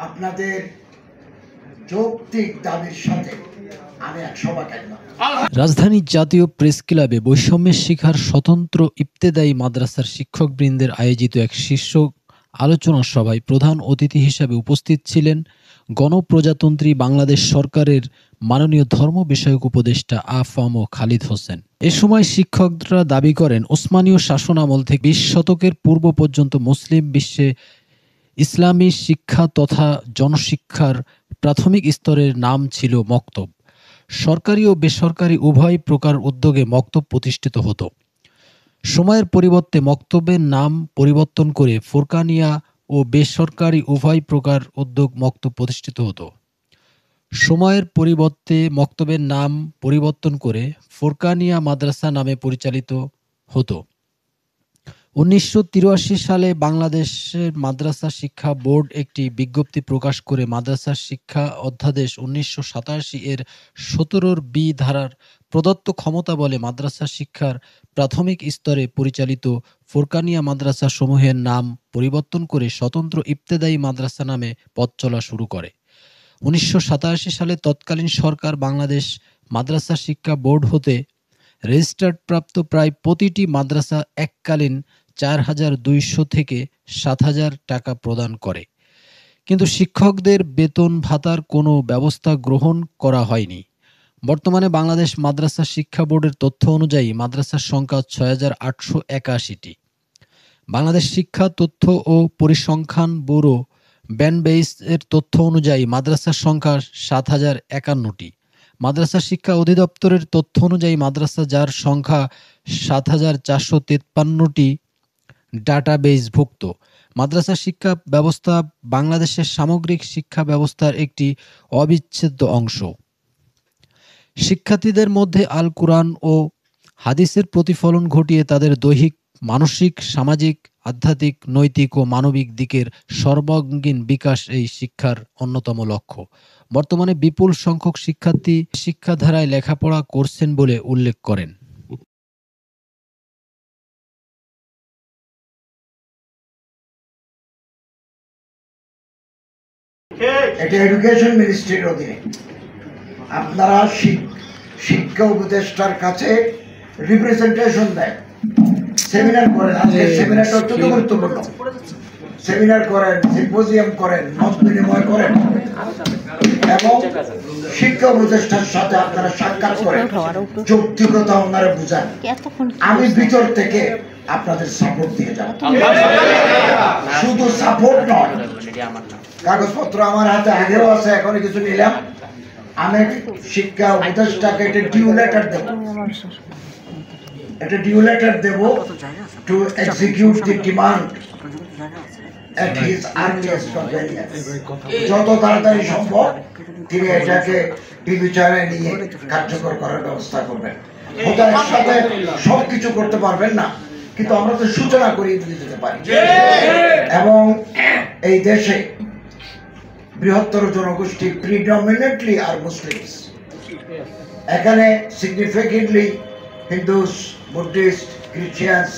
আপনাদের যৌক্তিক দাবির সাথে আমি 100% একমত। রাজধানীর জাতীয় প্রেস ক্লাবে বৈষম্যের শিকার স্বতন্ত্র ইবতেদায়ী মাদ্রাসার শিক্ষকবৃন্দের আয়োজিত এক শীর্ষ আলোচনা সভায় প্রধান অতিথি হিসেবে উপস্থিত ছিলেন গণপ্রজাতন্ত্রী বাংলাদেশ সরকারের মাননীয় ধর্ম বিষয়ক উপদেষ্টা আ.ফ.ম. খালিদ হোসেন। এ সময় শিক্ষকরা দাবি করেন, ওসমানীয় শাসনামল থেকে 20 শতকের পূর্ব পর্যন্ত মুসলিম বিশ্বে ইসলামী শিক্ষা তথা জনশিক্ষার প্রাথমিক স্তরের নাম ছিল মক্তব। সরকারি ও বেসরকারি উভয় প্রকার উদ্যোগে মক্তব প্রতিষ্ঠিত হতো। সময়ের পরিবর্তে মক্তবের নাম পরিবর্তন করে ফুরকানিয়া ও বেসরকারি উভয় প্রকার উদ্যোগ মক্তব প্রতিষ্ঠিত হতো। সময়ের পরিবর্তে মক্তবের নাম পরিবর্তন করে ফুরকানিয়া মাদ্রাসা নামে পরিচালিত হতো। 1983 সালে বাংলাদেশের মাদ্রাসা শিক্ষা বোর্ড একটি বিজ্ঞপ্তি প্রকাশ করে মাদ্রাসা শিক্ষা অধ্যাদেশ 1987 এর 17 বি ধারার প্রদত্ত ক্ষমতা বলে মাদ্রাসা শিক্ষার প্রাথমিক স্তরে পরিচালিত ফুরকানিয়া মাদ্রাসা সমূহের নাম পরিবর্তন করে স্বতন্ত্র ইবতেদায়ী মাদ্রাসা নামে পথ চলা শুরু করে। 1987 সালে তৎকালীন সরকার বাংলাদেশ মাদ্রাসা শিক্ষা বোর্ড হতে রেজিস্ট্রার্ড প্রাপ্ত প্রায় প্রতিটি মাদ্রাসা এককালীন 4,200 থেকে 7,000 টাকা প্রদান করে, কিন্তু শিক্ষকদের বেতন ভাতার কোনো ব্যবস্থা গ্রহণ করা হয়নি। বর্তমানে বাংলাদেশ মাদ্রাসা শিক্ষা বোর্ডের তথ্য অনুযায়ী মাদ্রাসার সংখ্যা 6,881টি। বাংলাদেশ শিক্ষা তথ্য ও পরিসংখ্যান ব্যুরো ব্যানবেইস এর তথ্য অনুযায়ী মাদ্রাসার সংখ্যা 7,051টি। মাদ্রাসা শিক্ষা অধিদপ্তরের তথ্য অনুযায়ী মাদ্রাসা যার সংখ্যা 7,453টি ডাটাবেইসভুক্ত। মাদ্রাসা শিক্ষা ব্যবস্থা বাংলাদেশের সামগ্রিক শিক্ষা ব্যবস্থার একটি অবিচ্ছেদ্য অংশ। শিক্ষার্থীদের মধ্যে আল কুরআন ও হাদিসের প্রতিফলন ঘটিয়ে তাদের দৈহিক, মানসিক, সামাজিক, আধ্যাত্মিক, নৈতিক ও মানবিক দিকের সর্বাঙ্গীন বিকাশ এই শিক্ষার অন্যতম লক্ষ্য। বর্তমানে বিপুল সংখ্যক শিক্ষার্থী শিক্ষাধারায় লেখাপড়া করছেন বলে উল্লেখ করেন। এটা এডুকেশন মিনিস্ট্রির অধীনে। আপনারা শিক্ষা উপদেষ্টার কাছে রিপ্রেজেন্টেশন দেন, সেমিনার করেন। আজকে সেমিনারটা অত্যন্ত গুরুত্বপূর্ণ। সেমিনার করেন, সিম্পোজিয়াম করেন, মত বিনিময় করেন এবং শিক্ষা উপদেষ্টার সাথে আপনারা সাক্ষাৎ করেন, যৌক্তিকতা ওনারা বুঝান। আমি ভিতর থেকে আপনাদের সাপোর্ট দিয়ে যাব। শুধু সাপোর্ট নয়, কাগজপত্র আমার হাতে আগেও আছে, এখনো কিছু নিলাম। আমি শিক্ষা উপদেষ্টাকে একটা ডিউ লেটার দেব, to execute the demand at his earliest convenience। যত তাড়াতাড়ি সম্ভব তিনি এটাকে বিবেচনায় নিয়ে কার্যকর করার ব্যবস্থা করবেন। হয়তো একসাথে সবকিছু করতে পারবেন না, কিন্তু আমরা তো সূচনা করিয়ে দিয়ে যেতে পারি। এবং এই দেশে বৃহত্তর জনগোষ্ঠী প্রিডমিনেন্টলি আর মুসলিমস, এখানে সিগনিফিকেন্টলি হিন্দুস, বুদ্ধিস্ট, খ্রিস্টানস,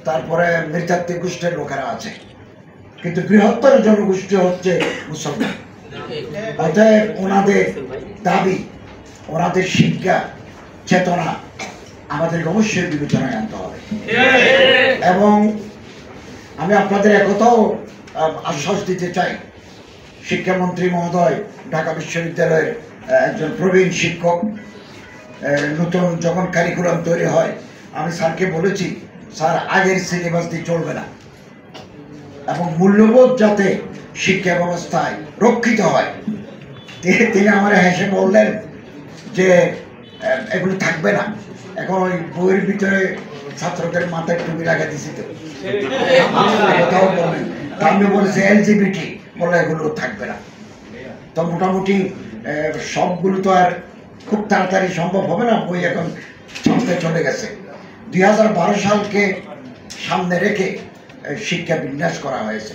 তারপরে নৃতাত্ত্বিক গোষ্ঠীর লোকেরা আছে, কিন্তু বৃহত্তর জনগোষ্ঠী হচ্ছে মুসলমান। অতএব ওনাদের দাবি, ওনাদের শিক্ষা চেতনা আমাদেরকে অবশ্যই বিবেচনায় আনতে হবে। এবং আমি আপনাদের একথাও আশ্বাস দিতে চাই, শিক্ষামন্ত্রী মহোদয় ঢাকা বিশ্ববিদ্যালয়ের একজন প্রবীণ শিক্ষক, নতুন যখন কারিকুলাম তৈরি হয় আমি স্যারকে বলেছি, স্যার আগের সিলেবাস দিয়ে চলবে না এবং মূল্যবোধ যাতে শিক্ষা ব্যবস্থায় রক্ষিত হয়। তিনি আমার হেসে বললেন যে এগুলো থাকবে না। এখন ওই বইয়ের ভিতরে ছাত্রদের মাথায় টুপি লাগা দিছি তো, কথাও বললেন। আমি বলেছি এলজিবিটি বলে এগুলো থাকবে না। তো মোটামুটি সবগুলো তো আর খুব তাড়াতাড়ি সম্ভব হবে না, বই এখন ছাপতে চলে গেছে। 2012 সালকে সামনে রেখে শিক্ষা বিন্যাস করা হয়েছে।